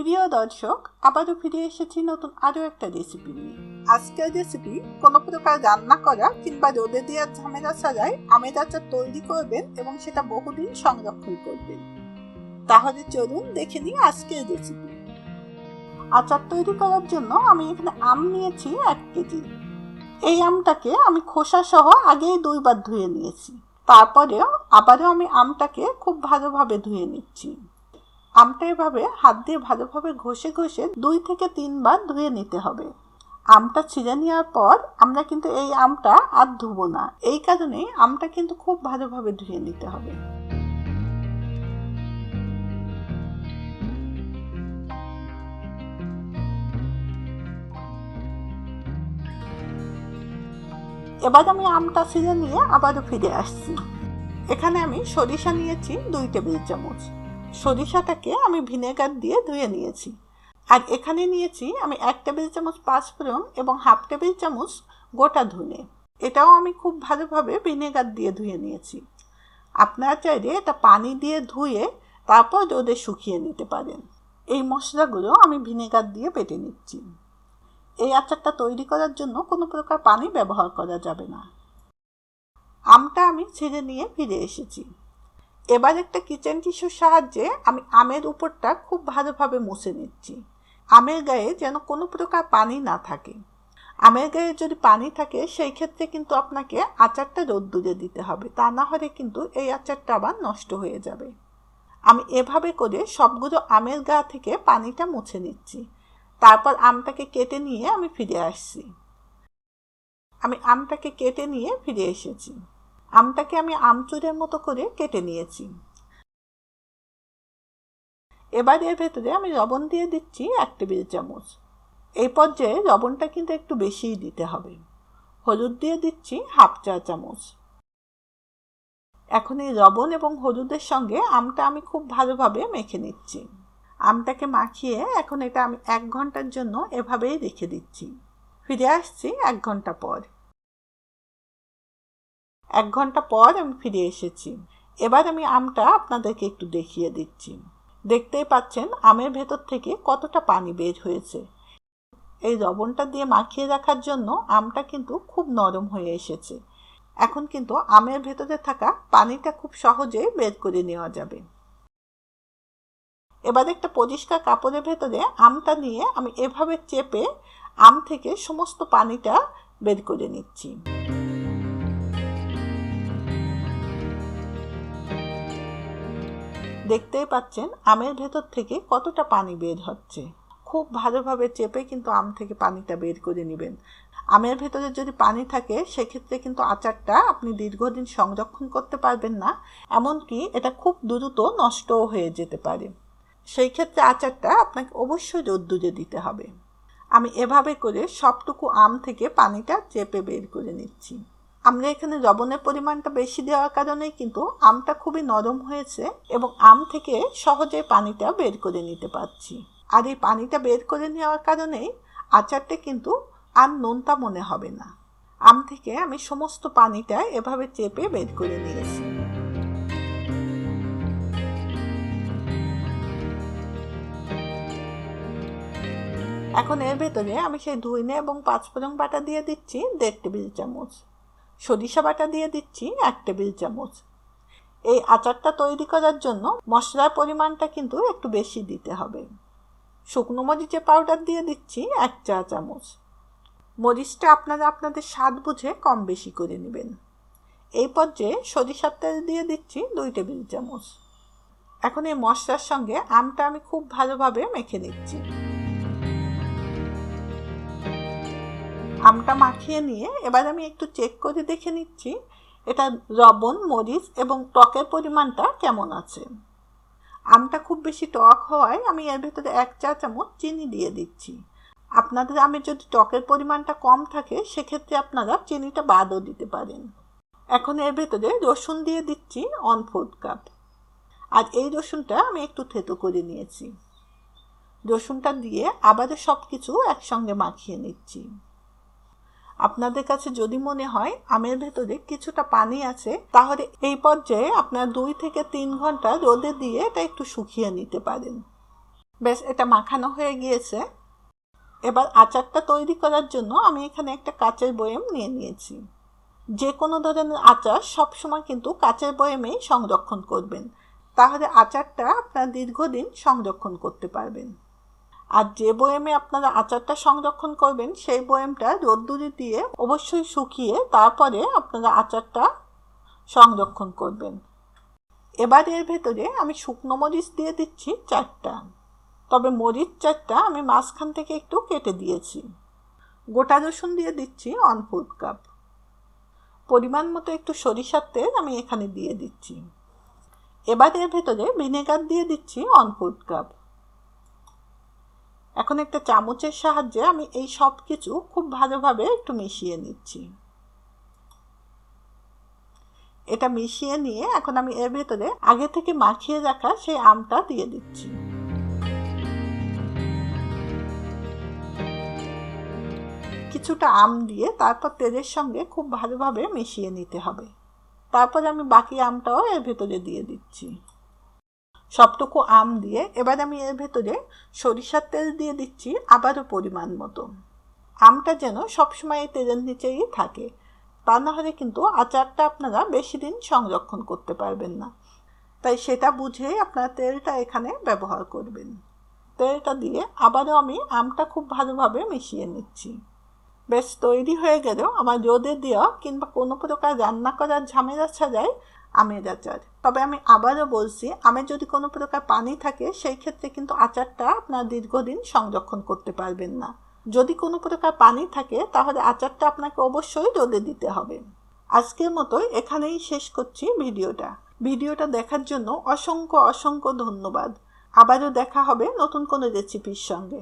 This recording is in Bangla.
প্রিয় দর্শক, আবারও ফিরে এসেছি নতুন আরো একটা রেসিপি নিয়ে। আজকের রেসিপি কোনো প্রকার রান্না করা কিংবা রোদে দেওয়ার ঝামেলা ছাড়াই আমের আচার তৈরি করবেন এবং সেটা বহুদিন সংরক্ষণ করবেন। তাহলে চলুন দেখে নিই আজকের রেসিপি। আচার তৈরি করার জন্য আমি এখানে আম নিয়েছি 1 কেজি। এই আমটাকে আমি খোসা সহ আগেই 2 বার ধুয়ে নিয়েছি। তারপরেও আবারও আমি আমটাকে খুব ভালোভাবে ধুয়ে নিচ্ছি। আমটা এভাবে হাত দিয়ে ভালোভাবে ঘষে ঘষে 2 থেকে 3 বার ধুয়ে নিতে হবে। আমটা ছিঁড়ে নেওয়ার পর আমরা কিন্তু এই আমটা আর ধুবো না, এই কারণেই আমটা কিন্তু খুব ভালোভাবে ধুয়ে নিতে হবে। এবার আমি আমটা ছিঁড়ে নিয়ে আবারও ফিরে আসছি। এখানে আমি সরিষা নিয়েছি 2 টেবিল চামচ। সরিষাটাকে আমি ভিনেগার দিয়ে ধুয়ে নিয়েছি। আর এখানে নিয়েছি আমি 1 টেবিল চামচ পাঁচফোড়ন এবং 1/2 টেবিল চামচ গোটা ধনে। এটাও আমি খুব ভালোভাবে ভিনেগার দিয়ে ধুয়ে নিয়েছি। আপনারা চাইলে এটা পানি দিয়ে ধুয়ে তারপর রোদে শুকিয়ে নিতে পারেন। এই মশলাগুলো আমি ভিনেগার দিয়ে বেটে নিচ্ছি। এই আচারটা তৈরি করার জন্য কোনো প্রকার পানি ব্যবহার করা যাবে না। আমটা আমি ছিঁড়ে নিয়ে ফিরে এসেছি। এবার একটা কিচেন টিস্যুর সাহায্যে আমি আমের উপরটা খুব ভালোভাবে মুছে নিচ্ছি। আমের গায়ে যেন কোনো প্রকার পানি না থাকে। আমের গায়ে যদি পানি থাকে সেই ক্ষেত্রে কিন্তু আপনাকে আচারটা রোদ্দুরে দিতে হবে, তা না হলে কিন্তু এই আচারটা আবার নষ্ট হয়ে যাবে। আমি এভাবে করে সবগুলো আমের গা থেকে পানিটা মুছে নিচ্ছি। তারপর আমটাকে কেটে নিয়ে আমি ফিরে আসছি। আমি আমটাকে কেটে নিয়ে ফিরে এসেছি। আমটাকে আমি আমচুরের মতো করে কেটে নিয়েছি। এবার এর ভেতরে আমি লবণ দিয়ে দিচ্ছি 1 টেবিল চামচ। এই পর্যায়ে লবণটা কিন্তু একটু বেশিই দিতে হবে। হলুদ দিয়ে দিচ্ছি 1/2 চা চামচ। এখন এই লবণ এবং হলুদের সঙ্গে আমটা আমি খুব ভালোভাবে মেখে নিচ্ছি। আমটাকে মাখিয়ে এখন এটা আমি 1 ঘন্টার জন্য এভাবেই রেখে দিচ্ছি। ফিরে আসছি 1 ঘন্টা পর। 1 ঘন্টা পর আমি ফিরে এসেছি। এবার আমি আমটা আপনাদেরকে একটু দেখিয়ে দিচ্ছি। দেখতেই পাচ্ছেন আমের ভেতর থেকে কতটা পানি বের হয়েছে। এই লবণটা দিয়ে মাখিয়ে রাখার জন্য আমটা কিন্তু খুব নরম হয়ে এসেছে। এখন কিন্তু আমের ভেতরে থাকা পানিটা খুব সহজেই বের করে নেওয়া যাবে। এবার একটা পরিষ্কার কাপড়ের ভেতরে আমটা নিয়ে আমি এভাবে চেপে আম থেকে সমস্ত পানিটা বের করে নিচ্ছি। দেখতেই পাচ্ছেন আমের ভেতর থেকে কতটা পানি বের হচ্ছে। খুব ভালোভাবে চেপে কিন্তু আম থেকে পানিটা বের করে নেবেন। আমের ভেতরে যদি পানি থাকে সেক্ষেত্রে কিন্তু আচারটা আপনি দীর্ঘদিন সংরক্ষণ করতে পারবেন না, এমনকি এটা খুব দ্রুত নষ্টও হয়ে যেতে পারে। সেই ক্ষেত্রে আচারটা আপনাকে অবশ্যই রোদ্দুরে দিতে হবে। আমি এভাবে করে সবটুকু আম থেকে পানিটা চেপে বের করে নিচ্ছি। আমরা এখানে লবণের পরিমাণটা বেশি দেওয়ার কারণেই কিন্তু আমটা খুবই নরম হয়েছে এবং আম থেকে সহজে পানিটা বের করে নিতে পারছি। আর এই পানিটা বের করে নেওয়ার কারণেই আচারটা কিন্তু আর নোনতা মনে হবে না। আম থেকে আমি সমস্ত পানিটা এভাবে চেপে বের করে নিয়েছি। এখন এর ভেতরে আমি সেই ধনে এবং পাঁচফোড়ন বাটা দিয়ে দিচ্ছি 1.5 টেবিল চামচ। সরিষা বাটা দিয়ে দিচ্ছি 1 টেবিল চামচ। এই আচারটা তৈরি করার জন্য মশলার পরিমাণটা কিন্তু একটু বেশি দিতে হবে। শুকনো মরিচের পাউডার দিয়ে দিচ্ছি 1 চা চামচ। মরিচটা আপনারা আপনাদের স্বাদ বুঝে কম বেশি করে নেবেন। এই পর্যায়ে সরিষার তেল দিয়ে দিচ্ছি 2 টেবিল চামচ। এখন এই মশলার সঙ্গে আমটা আমি খুব ভালোভাবে মেখে নিচ্ছি। আমটা মাখিয়ে নিয়ে এবার আমি একটু চেক করে দেখে নিচ্ছি এটা লবণ, মরিচ এবং টকের পরিমাণটা কেমন আছে। আমটা খুব বেশি টক হওয়ায় আমি এর ভেতরে 1 চা চামচ চিনি দিয়ে দিচ্ছি। আপনাদের আমের যদি টকের পরিমাণটা কম থাকে সেক্ষেত্রে আপনারা চিনিটা বাদও দিতে পারেন। এখন এর ভেতরে রসুন দিয়ে দিচ্ছি 1/4 কাপ। আর এই রসুনটা আমি একটু থেতো করে নিয়েছি। রসুনটা দিয়ে আবারও সব কিছু একসঙ্গে মাখিয়ে নিচ্ছি। আপনাদের কাছে যদি মনে হয় আমের ভেতরে কিছুটা পানি আছে, তাহলে এই পর্যায়ে আপনারা 2 থেকে 3 ঘন্টা রোদে দিয়ে এটা একটু শুকিয়ে নিতে পারেন। বেশ, এটা মাখানো হয়ে গিয়েছে। এবার আচারটা তৈরি করার জন্য আমি এখানে একটা কাচের বয়াম নিয়ে নিয়েছি। যে কোনো ধরনের আচার সবসময় কিন্তু কাচের বয়ামেই সংরক্ষণ করবেন, তাহলে আচারটা আপনারা দীর্ঘদিন সংরক্ষণ করতে পারবেন। আর যে বয়ামে আপনারা আচারটা সংরক্ষণ করবেন সেই বয়ামটা রোদ্দুরে দিয়ে অবশ্যই শুকিয়ে তারপরে আপনারা আচারটা সংরক্ষণ করবেন। এবার এর ভেতরে আমি শুকনো মরিচ দিয়ে দিচ্ছি 4টা, তবে মরিচ 4টা আমি মাঝখান থেকে একটু কেটে দিয়েছি। গোটা রসুন দিয়ে দিচ্ছি 1/4 কাপ। পরিমাণ মতো একটু সরিষার তেল আমি এখানে দিয়ে দিচ্ছি। এবার এর ভেতরে ভিনেগার দিয়ে দিচ্ছি 1/4 কাপ। এখন একটা চামচের সাহায্যে আমি এই সব কিছু খুব ভালোভাবে একটু মিশিয়ে নিচ্ছি। এটা মিশিয়ে নিয়ে এখন আমি এর ভেতরে আগে থেকে মাখিয়ে রাখা সেই আমটা দিয়ে দিচ্ছি। কিছুটা আম দিয়ে তারপর তেলের সঙ্গে খুব ভালোভাবে মিশিয়ে নিতে হবে। তারপর আমি বাকি আমটাও এর ভেতরে দিয়ে দিচ্ছি। সবটুকু আম দিয়ে এবার আমি এর ভেতরে সরিষার তেল দিয়ে দিচ্ছি আবারও পরিমাণ মতো। আমটা যেন সবসময় এই তেলের নিচেই থাকে, তা না হলে কিন্তু আচারটা আপনারা বেশি দিন সংরক্ষণ করতে পারবেন না। তাই সেটা বুঝেই আপনারা তেলটা এখানে ব্যবহার করবেন। তেলটা দিয়ে আবারও আমি আমটা খুব ভালোভাবে মিশিয়ে নিচ্ছি। বেশ, তৈরি হয়ে গেলেও আমার রোদে দেওয়া কিংবা কোনো প্রকার রান্না করার ঝামেলা ছাড়াই আমের আচার। তবে আমি আবারও বলছি, আমের যদি কোনো প্রকার পানি থাকে সেই ক্ষেত্রে কিন্তু আচারটা আপনারা দীর্ঘদিন সংরক্ষণ করতে পারবেন না। যদি কোনো প্রকার পানি থাকে তাহলে আচারটা আপনাকে অবশ্যই রোদে দিতে হবে। আজকের মতো এখানেই শেষ করছি ভিডিওটা দেখার জন্য অসংখ্য ধন্যবাদ। আবারও দেখা হবে নতুন কোনো রেসিপির সঙ্গে।